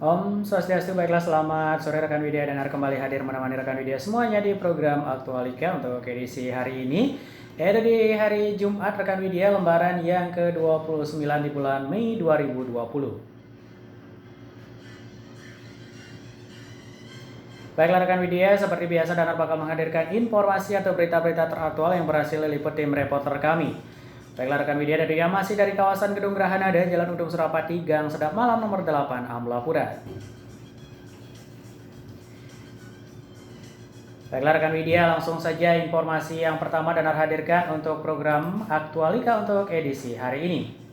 Om Swastiastu, baiklah selamat sore rekan Widya dan kembali hadir menemani rekan Widya semuanya di program Aktualika untuk edisi hari ini, yaitu di hari Jumat rekan Widya, lembaran yang ke-29 di bulan Mei 2020. Baiklah rekan Widya, seperti biasa Danar bakal menghadirkan informasi atau berita-berita teraktual yang berhasil diliput tim reporter kami. Baiklah rekan Widya, dari yang masih dari kawasan Gedung Grahanada, Jalan Udung Surapati, Gang Sedap Malam nomor 8, Amlapura. Baiklah rekan Widya, langsung saja informasi yang pertama Danar hadirkan untuk program Aktualika untuk edisi hari ini.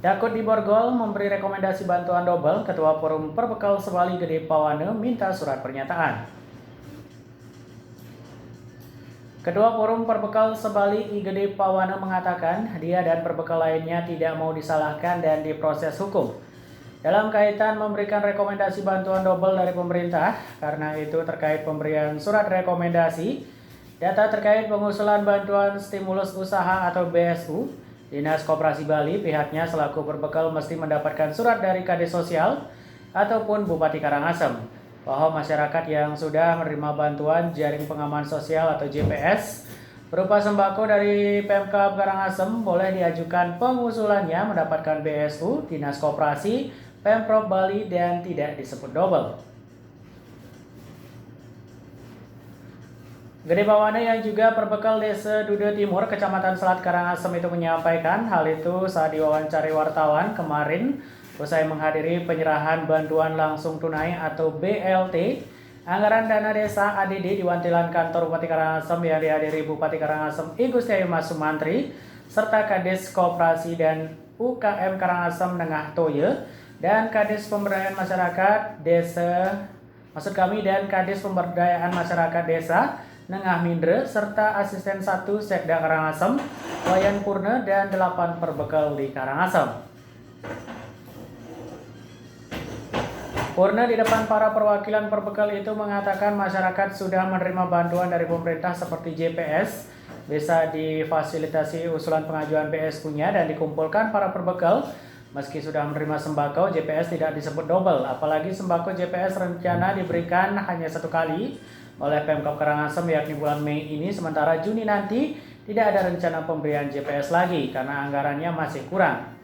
Dakut di Borgol memberi rekomendasi bantuan double, Ketua Forum Perbekal Sebali Gede Pawane minta surat pernyataan. Ketua Forum Perbekal Sebali Gede Pawane mengatakan dia dan perbekal lainnya tidak mau disalahkan dan diproses hukum dalam kaitan memberikan rekomendasi bantuan double dari pemerintah. Karena itu terkait pemberian surat rekomendasi, data terkait pengusulan bantuan stimulus usaha atau BSU, Dinas Koperasi Bali pihaknya selaku perbekal mesti mendapatkan surat dari Kades Sosial ataupun Bupati Karangasem bahwa masyarakat yang sudah menerima bantuan jaring pengaman sosial atau JPS berupa sembako dari Pemkab Karangasem boleh diajukan pengusulannya mendapatkan BSU, Dinas Koperasi, Pemprov Bali dan tidak disebut double. Gede Pawane yang juga perbekal Desa Dude Timur, Kecamatan Selat Karangasem itu menyampaikan hal itu saat diwawancari wartawan kemarin usai menghadiri penyerahan bantuan langsung tunai atau BLT anggaran dana desa ADD di Wantilan Kantor Bupati Karangasem yang dihadiri Bupati Karangasem I Gusti Ayu Mas Sumantri serta Kades Koperasi dan UKM Karangasem Nengah Toye dan Kades Pemberdayaan Masyarakat Desa dan Kades Pemberdayaan Masyarakat Desa Nengah Mindre serta asisten 1 Sekda Karangasem, Wayan Purna dan 8 perbekal di Karangasem. Purna di depan para perwakilan perbekal itu mengatakan masyarakat sudah menerima bantuan dari pemerintah seperti JPS, bisa difasilitasi usulan pengajuan BSU-nya dan dikumpulkan para perbekal. Meski sudah menerima sembako, JPS tidak disebut double, apalagi sembako JPS rencana diberikan hanya 1 kali oleh Pemkab Karangasem yakni bulan Mei ini, sementara Juni nanti tidak ada rencana pemberian JPS lagi karena anggarannya masih kurang.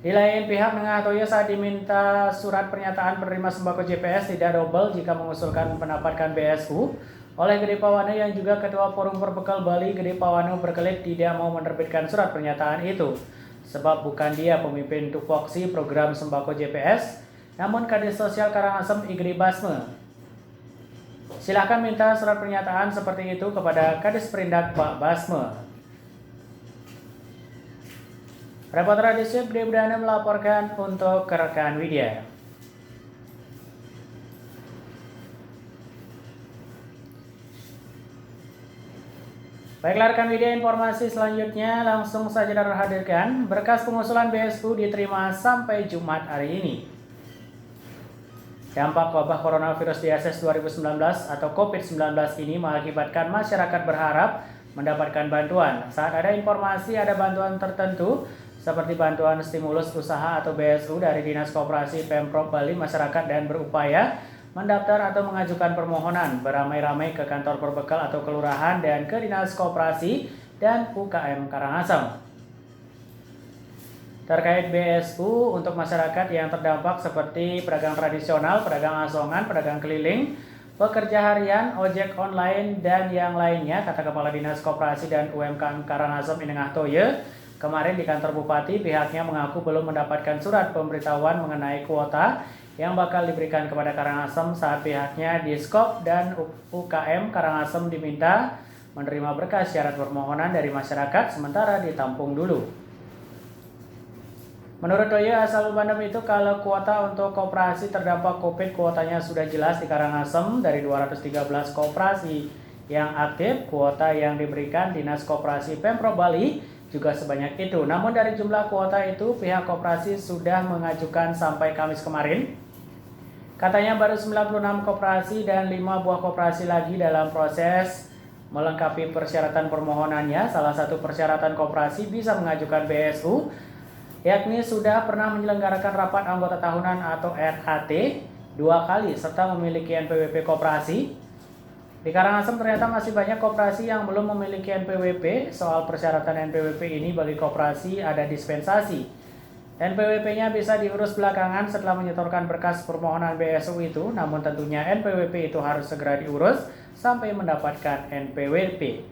Di lain pihak, Nengah Toye saat diminta surat pernyataan penerima sembako JPS tidak double jika mengusulkan mendapatkan BSU oleh Gede Pawane yang juga Ketua Forum Perbekal Bali. Gede Pawane berkelit tidak mau menerbitkan surat pernyataan itu sebab bukan dia pemimpin tupoksi program sembako JPS, namun Kades Sosial Karangasem Igri Basme. Silakan minta surat pernyataan seperti itu kepada Kades Perindak Pak Basme. Reporter Radio Siap Gede Budana melaporkan untuk rekan Widya. Baiklah rekan Widya, informasi selanjutnya langsung saja hadirkan. Berkas pengusulan BSU diterima sampai Jumat hari ini. Dampak wabah coronavirus diabetes 2019 atau COVID-19 ini mengakibatkan masyarakat berharap mendapatkan bantuan. Saat ada informasi ada bantuan tertentu seperti bantuan stimulus usaha atau BSU dari Dinas Koperasi Pemprov Bali, masyarakat dan berupaya mendaftar atau mengajukan permohonan beramai-ramai ke kantor perbekal atau kelurahan dan ke Dinas Koperasi dan UKM Karangasem. Terkait BSU untuk masyarakat yang terdampak seperti pedagang tradisional, pedagang asongan, pedagang keliling, pekerja harian, ojek online, dan yang lainnya, kata Kepala Dinas Koperasi dan UMKM Karangasem Nengah Toye, kemarin di kantor Bupati pihaknya mengaku belum mendapatkan surat pemberitahuan mengenai kuota yang bakal diberikan kepada Karangasem saat pihaknya Diskop dan UKM Karangasem diminta menerima berkas syarat permohonan dari masyarakat sementara ditampung dulu. Menurut Toye asal Bandem itu kalau kuota untuk koperasi terdampak COVID kuotanya sudah jelas di Karangasem dari 213 koperasi yang aktif, kuota yang diberikan Dinas Koperasi Pemprov Bali juga sebanyak itu. Namun dari jumlah kuota itu pihak koperasi sudah mengajukan sampai Kamis kemarin Katanya baru 96 koperasi dan 5 buah koperasi lagi dalam proses melengkapi persyaratan permohonannya. Salah satu persyaratan koperasi bisa mengajukan BSU, yakni sudah pernah menyelenggarakan rapat anggota tahunan atau RAT 2 kali serta memiliki NPWP koperasi. Di Karangasem ternyata masih banyak koperasi yang belum memiliki NPWP. Soal persyaratan NPWP ini bagi koperasi ada dispensasi. NPWP-nya bisa diurus belakangan setelah menyetorkan berkas permohonan BSU itu, namun tentunya NPWP itu harus segera diurus sampai mendapatkan NPWP.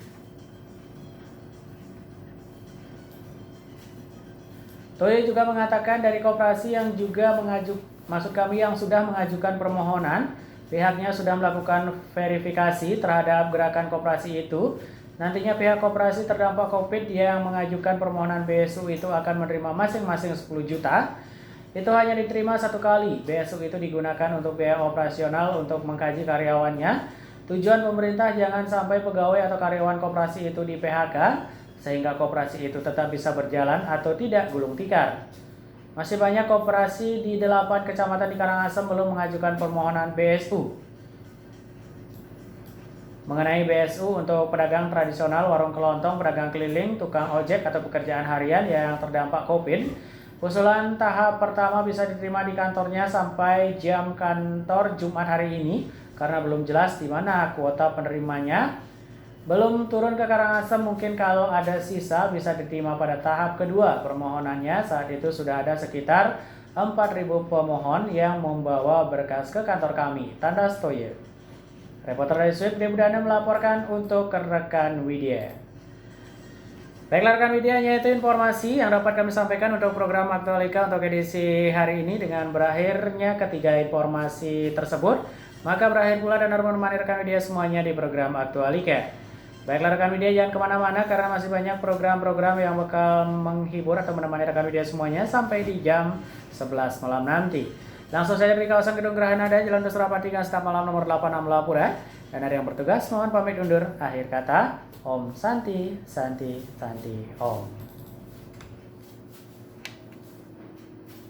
Toye juga mengatakan dari koperasi yang juga yang sudah mengajukan permohonan, pihaknya sudah melakukan verifikasi terhadap gerakan koperasi itu. Nantinya pihak koperasi terdampak COVID yang mengajukan permohonan BSU itu akan menerima masing-masing 10 juta. Itu hanya diterima 1 kali. BSU itu digunakan untuk biaya operasional untuk mengkaji karyawannya. Tujuan pemerintah jangan sampai pegawai atau karyawan koperasi itu di PHK, sehingga koperasi itu tetap bisa berjalan atau tidak gulung tikar. Masih banyak koperasi di 8 kecamatan di Karangasem belum mengajukan permohonan BSU. Mengenai BSU untuk pedagang tradisional, warung kelontong, pedagang keliling, tukang ojek atau pekerjaan harian yang terdampak COVID, usulan tahap pertama bisa diterima di kantornya sampai jam kantor Jumat hari ini karena belum jelas di mana kuota penerimanya. Belum turun ke Karangasem, mungkin kalau ada sisa bisa diterima pada tahap kedua permohonannya. Saat itu sudah ada sekitar 4.000 pemohon yang membawa berkas ke kantor kami, tanda Toye. Reporter dari Swift Debudana melaporkan untuk rekan Widya. Baiklah rekan Widya, yaitu informasi yang dapat kami sampaikan untuk program Aktualika untuk edisi hari ini. Dengan berakhirnya ketiga informasi tersebut, maka berakhir pula dan menemani rekan Widya semuanya di program Aktualika. Baiklah rekan Widya, jangan kemana-mana karena masih banyak program-program yang bakal menghibur atau menemani rekan Widya semuanya sampai di jam 11 malam nanti. Langsung saja di kawasan Gedung Grahanada, Jalan Surapati, Staf Malam nomor 86 Melapura. Dan ada yang bertugas, mohon pamit undur. Akhir kata, Om Santi, Santi, Santi, Om.